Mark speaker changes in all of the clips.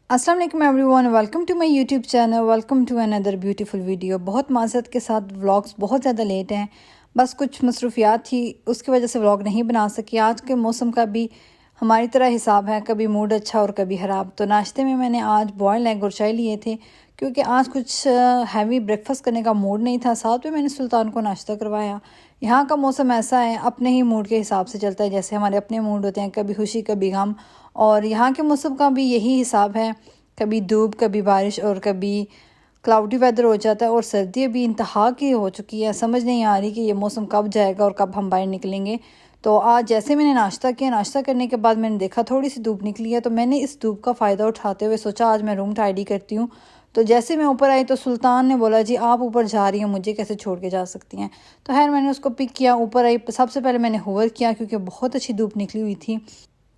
Speaker 1: अस्सलाम वालेकुम everyone, welcome to my YouTube channel, welcome to another beautiful video. बहुत माज़रत के साथ व्लॉग्स बहुत ज़्यादा लेट हैं, बस कुछ मसरूफियात थी उसकी वजह से व्लॉग नहीं बना सकी। आज के मौसम का भी हमारी तरह हिसाब है, कभी मूड अच्छा और कभी ख़राब। तो नाश्ते में मैंने आज बॉयल एग और चाय लिए थे क्योंकि आज कुछ हैवी ब्रेकफास्ट करने का मूड नहीं था। साथ में मैंने सुल्तान को नाश्ता करवाया। यहाँ का मौसम ऐसा है, अपने ही मूड के हिसाब से चलता है, जैसे हमारे अपने मूड होते हैं, कभी खुशी कभी गम। और यहाँ के मौसम का भी यही हिसाब है, कभी धूप कभी बारिश और कभी क्लाउडी वेदर हो जाता है। और सर्दी अभी इंतहा की हो चुकी है, समझ नहीं आ रही कि ये मौसम कब जाएगा और कब हम बाहर निकलेंगे। तो आज जैसे मैंने नाश्ता किया, नाश्ता करने के बाद मैंने देखा थोड़ी सी धूप निकली है, तो मैंने इस धूप का फ़ायदा उठाते हुए सोचा आज मैं रूम टाइडी करती हूँ। तो जैसे मैं ऊपर आई तो सुल्तान ने बोला, जी आप ऊपर जा रही हैं, मुझे कैसे छोड़ के जा सकती हैं। तो खैर मैंने उसको पिक किया, ऊपर आई। सबसे पहले मैंने होवर किया क्योंकि बहुत अच्छी धूप निकली हुई थी।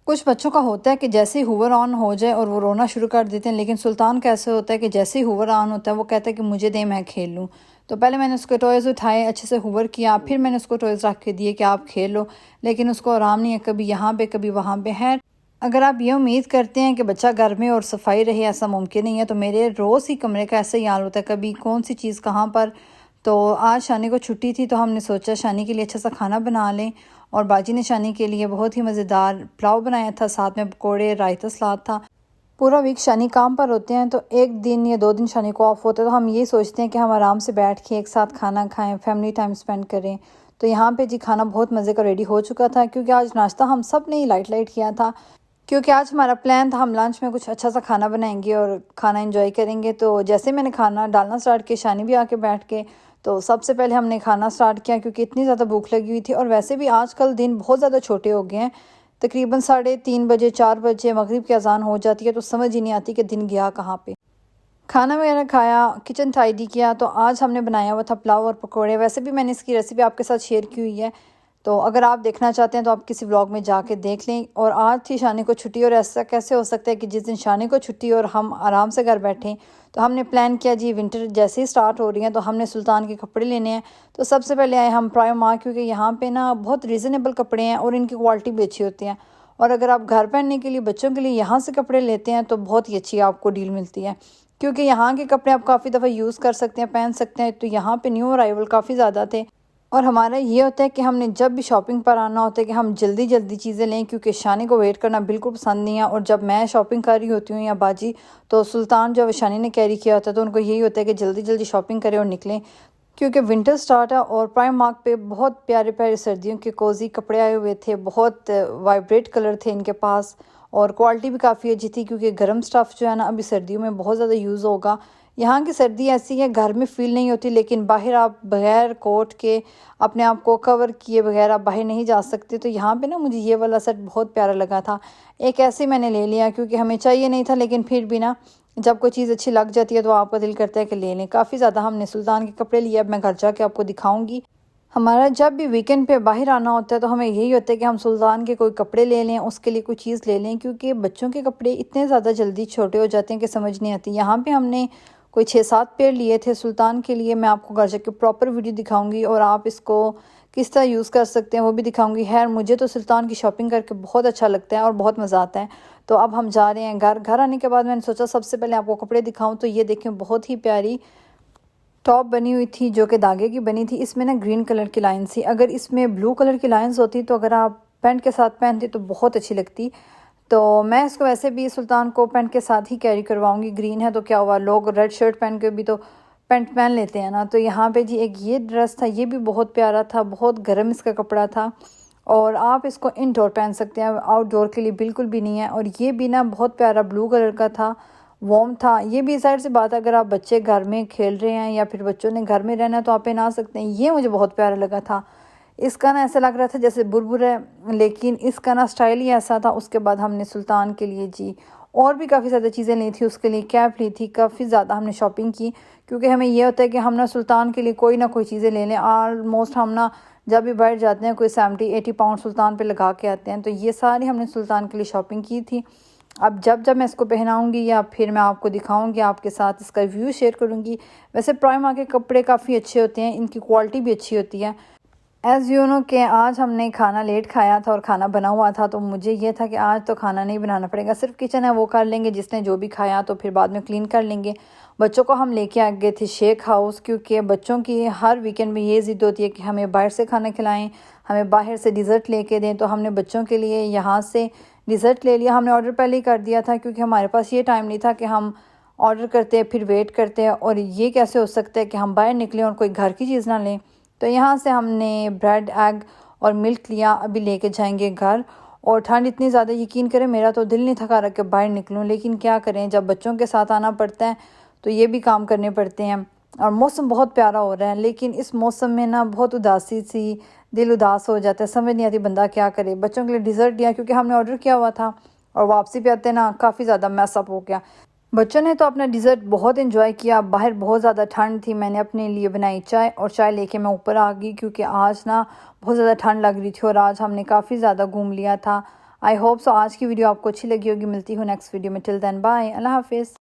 Speaker 1: कुछ बच्चों का होता है कि जैसे ही हूवर ऑन हो जाए और वो रोना शुरू कर देते हैं, लेकिन सुल्तान कैसे होता है कि जैसे ही हूवर ऑन होता है वो कहता है कि मुझे दे, मैं खेल लूँ। तो पहले मैंने उसके टॉयज़ उठाए, अच्छे से हूवर किया, फिर मैंने उसको टॉयज़ रख के दिए कि आप खेल लो। लेकिन उसको आराम नहीं है, कभी यहाँ पे कभी वहाँ पे है। अगर आप ये उम्मीद करते हैं कि बच्चा घर में और सफाई रहे, ऐसा मुमकिन नहीं है। तो मेरे रोज़ ही कमरे का ऐसा ही हाल होता है, कभी कौन सी चीज़ कहाँ पर। तो आज शानी को छुट्टी थी तो हमने सोचा शानी के लिए अच्छा सा खाना बना लें। और बाजी ने शानी के लिए बहुत ही मज़ेदार पुलाव बनाया था, साथ में पकोड़े, रायता, सलाद था। पूरा वीक शानी काम पर होते हैं, तो एक दिन या 2 दिन शानी को ऑफ होता है, तो हम ये सोचते हैं कि हम आराम से बैठ के एक साथ खाना खाएं, फैमिली टाइम स्पेंड करें। तो यहाँ पे जी खाना बहुत मज़े का रेडी हो चुका था, क्योंकि आज नाश्ता हम सब ने लाइट लाइट किया था। क्योंकि आज हमारा प्लान था हम लंच में कुछ अच्छा सा खाना बनाएंगे और खाना एंजॉय करेंगे। तो जैसे मैंने खाना डालना स्टार्ट किया, शानी भी आके बैठ के, तो सबसे पहले हमने खाना स्टार्ट किया क्योंकि इतनी ज़्यादा भूख लगी हुई थी। और वैसे भी आजकल दिन बहुत ज़्यादा छोटे हो गए हैं, तकरीबन 3:30 बजे 4 बजे मगरिब की अजान हो जाती है, तो समझ ही नहीं आती कि दिन गया कहाँ पे। खाना वगैरह खाया, किचन टाइडी किया। तो आज हमने बनाया हुआ था पुलाव और पकोड़े। वैसे भी मैंने इसकी रेसिपी आपके साथ शेयर की हुई है, तो अगर आप देखना चाहते हैं तो आप किसी व्लॉग में जाके देख लें। और आज थी शानी को छुट्टी, और ऐसा कैसे हो सकता है कि जिस दिन शानी को छुट्टी और हम आराम से घर बैठें। तो हमने प्लान किया जी, विंटर जैसे ही स्टार्ट हो रही हैं तो हमने सुल्तान के कपड़े लेने हैं। तो सबसे पहले आए हम प्राइमर, क्योंकि यहाँ पे ना बहुत रीज़नेबल कपड़े हैं और इनकी क्वालिटी भी अच्छी होती है। और अगर आप घर पहनने के लिए बच्चों के लिए यहाँ से कपड़े लेते हैं तो बहुत ही अच्छी आपको डील मिलती है, क्योंकि यहाँ के कपड़े आप काफ़ी दफ़ा यूज़ कर सकते हैं, पहन सकते हैं। तो यहाँ पे न्यू अराइवल काफ़ी ज़्यादा थे। और हमारा ये होता है कि हमने जब भी शॉपिंग पर आना होता है कि हम जल्दी जल्दी चीज़ें लें, क्योंकि शानी को वेट करना बिल्कुल पसंद नहीं है। और जब मैं शॉपिंग कर रही होती हूँ या बाजी, तो सुल्तान जो शानी ने कैरी किया होता है, तो उनको यही होता है कि जल्दी जल्दी शॉपिंग करें और निकलें, क्योंकि विंटर स्टार्ट है। और प्राइम मार्क पे बहुत प्यारे प्यारे सर्दियों के कोजी कपड़े आए हुए थे, बहुत वाइब्रेट कलर थे इनके पास। और क्वालिटी भी काफ़ी अच्छी थी, क्योंकि गर्म स्टफ़ जो है ना अभी सर्दियों में बहुत ज़्यादा यूज़ होगा। यहाँ की सर्दी ऐसी है, घर में फ़ील नहीं होती, लेकिन बाहर आप बगैर कोट के, अपने आप को कवर किए बगैर आप बाहर नहीं जा सकते। तो यहाँ पे ना मुझे ये वाला सेट बहुत प्यारा लगा था, एक ऐसे मैंने ले लिया क्योंकि हमें चाहिए नहीं था, लेकिन फिर भी ना जब कोई चीज़ अच्छी लग जाती है तो आपका दिल करता है कि ले लें। काफ़ी ज़्यादा हमने सुल्तान के कपड़े लिए, अब मैं घर जाके आपको दिखाऊंगी। हमारा जब भी वीकेंड पे बाहर आना होता है तो हमें यही होता है कि हम सुल्तान के कोई कपड़े ले लें, उसके लिए कोई चीज़ ले लें, क्योंकि बच्चों के कपड़े इतने ज़्यादा जल्दी छोटे हो जाते हैं कि समझ नहीं आती। यहाँ पे हमने कोई 6-7 पेयर लिए थे सुल्तान के लिए। मैं आपको घर जाके प्रॉपर वीडियो दिखाऊंगी और आप इसको किस तरह यूज़ कर सकते हैं वो भी दिखाऊंगी। खैर मुझे तो सुल्तान की शॉपिंग करके बहुत अच्छा लगता है और बहुत मज़ा आता है। तो अब हम जा रहे हैं घर। घर आने के बाद मैंने सोचा सबसे पहले आपको कपड़े दिखाऊं। तो ये देखें, बहुत ही प्यारी टॉप बनी हुई थी जो कि धागे की बनी थी। इसमें ना ग्रीन कलर की लाइन थी, अगर इसमें ब्लू कलर की लाइंस होती तो अगर आप पैंट के साथ पहनते तो बहुत अच्छी लगती। तो मैं इसको वैसे भी सुल्तान को पैंट के साथ ही कैरी करवाऊंगी। ग्रीन है तो क्या हुआ, लोग रेड शर्ट पहन के भी तो पैंट पहन लेते हैं ना। तो यहाँ पे जी एक ये ड्रेस था, ये भी बहुत प्यारा था, बहुत गर्म इसका कपड़ा था। और आप इसको इंडोर पहन सकते हैं, आउटडोर के लिए बिल्कुल भी नहीं है। और ये भी ना बहुत प्यारा ब्लू कलर का था, वार्म था। ये भी साइड से बात है, अगर आप बच्चे घर में खेल रहे हैं या फिर बच्चों ने घर में रहना है तो आप पहना सकते हैं। ये मुझे बहुत प्यारा लगा था। इसका ना ऐसा लग रहा था जैसे बुरबुर है, लेकिन इसका ना स्टाइल ही ऐसा था। उसके बाद हमने सुल्तान के लिए जी और भी काफ़ी ज़्यादा चीज़ें ली थी, उसके लिए कैप ली थी, काफ़ी ज़्यादा हमने शॉपिंग की। क्योंकि हमें ये होता है कि हम ना सुल्तान के लिए कोई ना कोई चीज़ें ले लें। ऑलमोस्ट हम ना जब भी बाहर जाते हैं कोई 70-80 पाउंड सुल्तान पे लगा के आते हैं। तो ये सारी हमने सुल्तान के लिए शॉपिंग की थी। अब जब जब मैं इसको पहनाऊंगी या फिर मैं आपको दिखाऊंगी, आपके साथ इसका रिव्यू शेयर करूंगी। वैसे प्राइमा के कपड़े काफ़ी अच्छे होते हैं, इनकी क्वालिटी भी अच्छी होती है। एज़ यू नो कि आज हमने खाना लेट खाया था और खाना बना हुआ था, तो मुझे ये था कि आज तो खाना नहीं बनाना पड़ेगा, सिर्फ किचन है वो कर लेंगे, जिसने जो भी खाया तो फिर बाद में क्लीन कर लेंगे। बच्चों को हम लेके आ गए थे शेख हाउस, क्योंकि बच्चों की हर वीकेंड में ये ज़िद होती है कि हमें बाहर से खाना खिलाएं, हमें बाहर से डिज़र्ट लेके दें। तो हमने बच्चों के लिए यहाँ से डिज़र्ट ले लिया। हमने ऑर्डर पहले ही कर दिया था, क्योंकि हमारे पास ये टाइम नहीं था कि हम ऑर्डर करते हैं फिर वेट करते हैं, और ये कैसे हो सकता है कि हम बाहर निकलें और कोई घर की चीज़ ना लें। तो यहाँ से हमने ब्रेड, एग और मिल्क लिया, अभी लेके जाएंगे घर। और ठंड इतनी ज़्यादा, यकीन करें मेरा तो दिल नहीं थका रहा कि बाहर निकलूँ, लेकिन क्या करें, जब बच्चों के साथ आना पड़ता है तो ये भी काम करने पड़ते हैं। और मौसम बहुत प्यारा हो रहा है, लेकिन इस मौसम में ना बहुत उदासी सी, दिल उदास हो जाता है, समझ नहीं आती बंदा क्या करे। बच्चों के लिए डिज़र्ट दिया क्योंकि हमने ऑर्डर किया हुआ था, और वापसी पे आते ना काफ़ी ज़्यादा मैसअप हो गया। बच्चों ने तो अपना डिज़र्ट बहुत एंजॉय किया। बाहर बहुत ज़्यादा ठंड थी, मैंने अपने लिए बनाई चाय, और चाय लेके मैं ऊपर आ गई, क्योंकि आज ना बहुत ज़्यादा ठंड लग रही थी और आज हमने काफ़ी ज़्यादा घूम लिया था। आई होप सो आज की वीडियो आपको अच्छी लगी होगी। मिलती हूँ नेक्स्ट वीडियो में। टिल देन बाय, अल्लाह हाफिज़।